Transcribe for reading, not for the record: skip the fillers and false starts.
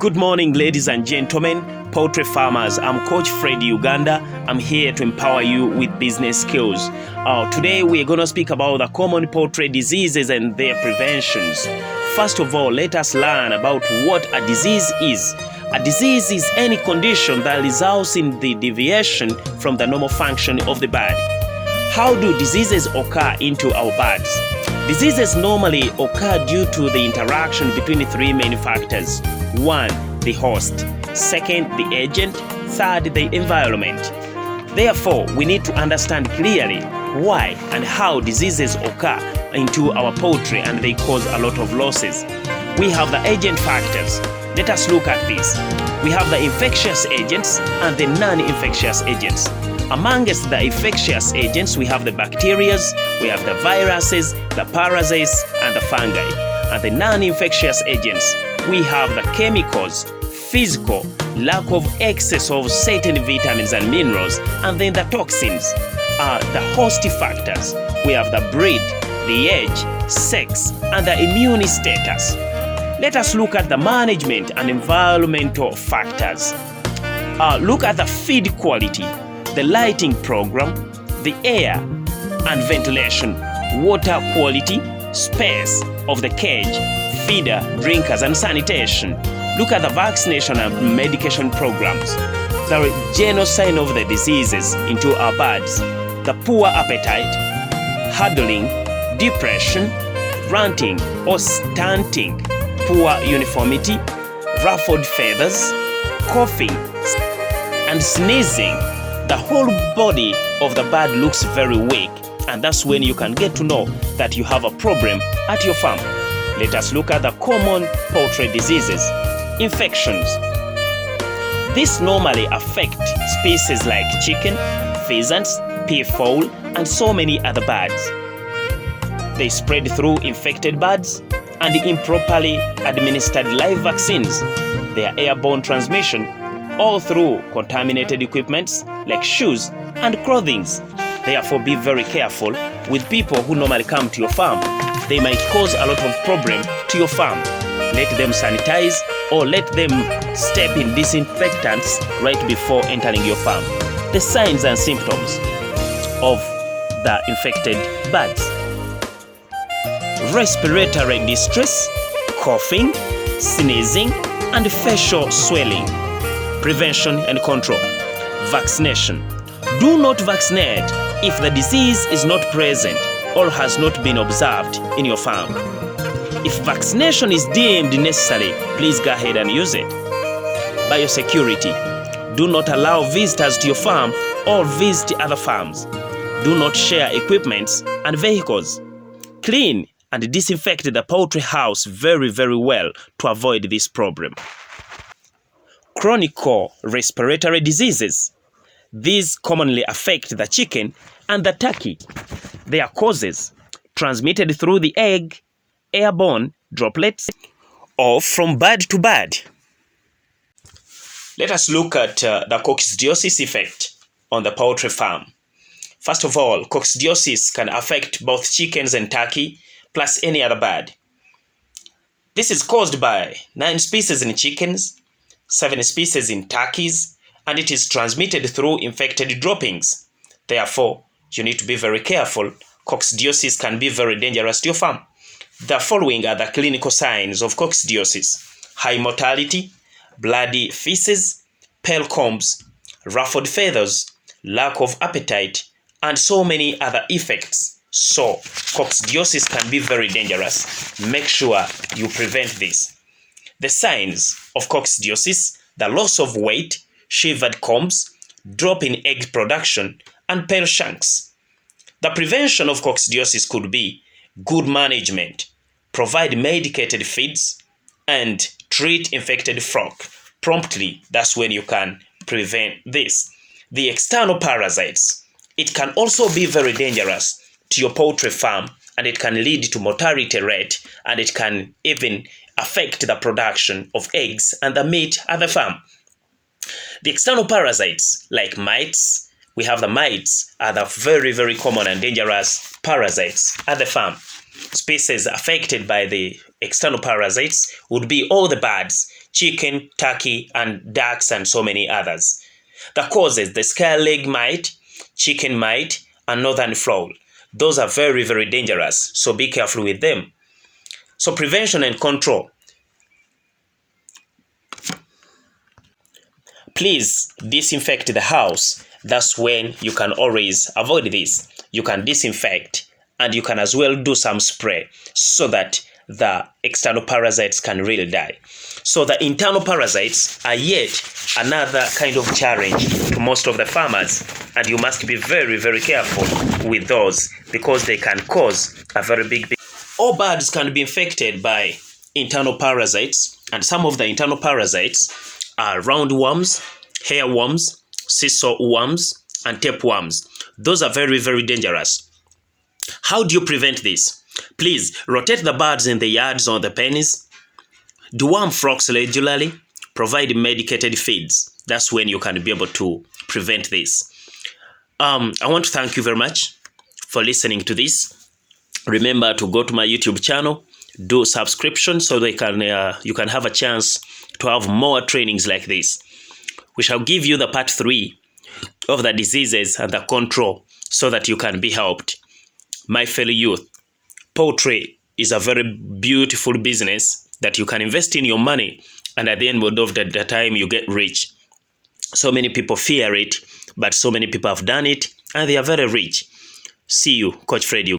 Good morning, ladies and gentlemen, poultry farmers. I'm Coach Fred Uganda. I'm here to empower you with business skills. Today, we're going to speak about the common poultry diseases and their preventions. First of all, let us learn about what a disease is. A disease is any condition that results in the deviation from the normal function of the bird. How do diseases occur into our birds? Diseases normally occur due to the interaction between three main factors. 1. The host. 2nd, the agent. 3rd, the environment. Therefore, we need to understand clearly why and how diseases occur into our poultry and they cause a lot of losses. We have the agent factors. Let us look at this. We have the infectious agents and the non-infectious agents. Amongst the infectious agents, we have the bacteria, we have the viruses, the parasites, and the fungi. And the non-infectious agents, we have the chemicals, physical, lack of excess of certain vitamins and minerals, and then the toxins. The host factors, we have the breed, the age, sex, and the immune status. Let us look at the management and environmental factors. Look at the feed quality, the lighting program, the air and ventilation, water quality, space of the cage, feeder, drinkers, and sanitation. Look at the vaccination and medication programs. The general sign of the diseases into our birds: the poor appetite, huddling, depression, ranting or stunting, poor uniformity, ruffled feathers, coughing, and sneezing. The whole body of the bird looks very weak, and that's when you can get to know that you have a problem at your farm. Let us look at the common poultry diseases. Infections. These normally affect species like chicken, pheasants, peafowl, and so many other birds. They spread through infected birds and improperly administered live vaccines. Their airborne transmission all through contaminated equipments like shoes and clothing. Therefore, be very careful with people who normally come to your farm. They might cause a lot of problem to your farm. Let them sanitize or let them step in disinfectants right before entering your farm. The signs and symptoms of the infected birds: respiratory distress, coughing, sneezing, and facial swelling. Prevention and control. Vaccination. Do not vaccinate if the disease is not present or has not been observed in your farm. If vaccination is deemed necessary, please go ahead and use it. Biosecurity. Do not allow visitors to your farm or visit other farms. Do not share equipments and vehicles. Clean and disinfect the poultry house very, very well to avoid this problem. Chronic respiratory diseases. These commonly affect the chicken and the turkey. Their causes: transmitted through the egg, airborne droplets, or from bird to bird. Let us look at the coccidiosis effect on the poultry farm. First of all, coccidiosis can affect both chickens and turkey, plus any other bird. This is caused by 9 species in chickens, 7 species in turkeys, and it is transmitted through infected droppings. Therefore, you need to be very careful. Coccidiosis can be very dangerous to your farm. The following are the clinical signs of coccidiosis: high mortality, bloody feces, pale combs, ruffled feathers, lack of appetite, and so many other effects. So, coccidiosis can be very dangerous. Make sure you prevent this. The signs of coccidiosis: the loss of weight, shivered combs, drop in egg production, and pale shanks. The prevention of coccidiosis could be good management, provide medicated feeds, and treat infected flock promptly. That's when you can prevent this. The external parasites. It can also be very dangerous to your poultry farm, and it can lead to mortality rate, and it can even affect the production of eggs and the meat at the farm. The external parasites like mites, we have the mites are the very, very common and dangerous parasites at the farm. Species affected by the external parasites would be all the birds, chicken, turkey, and ducks, and so many others. The causes: the scale leg mite, chicken mite, and northern fowl. Those are very, very dangerous, so be careful with them. So prevention and control. Please disinfect the house. That's when you can always avoid this. You can disinfect, and you can as well do some spray so that the external parasites can really die. So the internal parasites are yet another kind of challenge to most of the farmers, and you must be very, very careful with those because they can cause a very big. All birds can be infected by internal parasites, and some of the internal parasites are roundworms, hairworms, seesaw worms, and tapeworms. Those are very, very dangerous. How do you prevent this? Please rotate the birds in the yards or the pennies. Deworm flocks regularly. Provide medicated feeds. That's when you can be able to prevent this. I want to thank you very much for listening to this. Remember to go to my YouTube channel, do subscription so they can you can have a chance to have more trainings like this. We shall give you the part 3 of the diseases and the control so that you can be helped. My fellow youth, poultry is a very beautiful business that you can invest in your money, and at the end of the time you get rich. So many people fear it, but so many people have done it and they are very rich. See you, Coach Fred.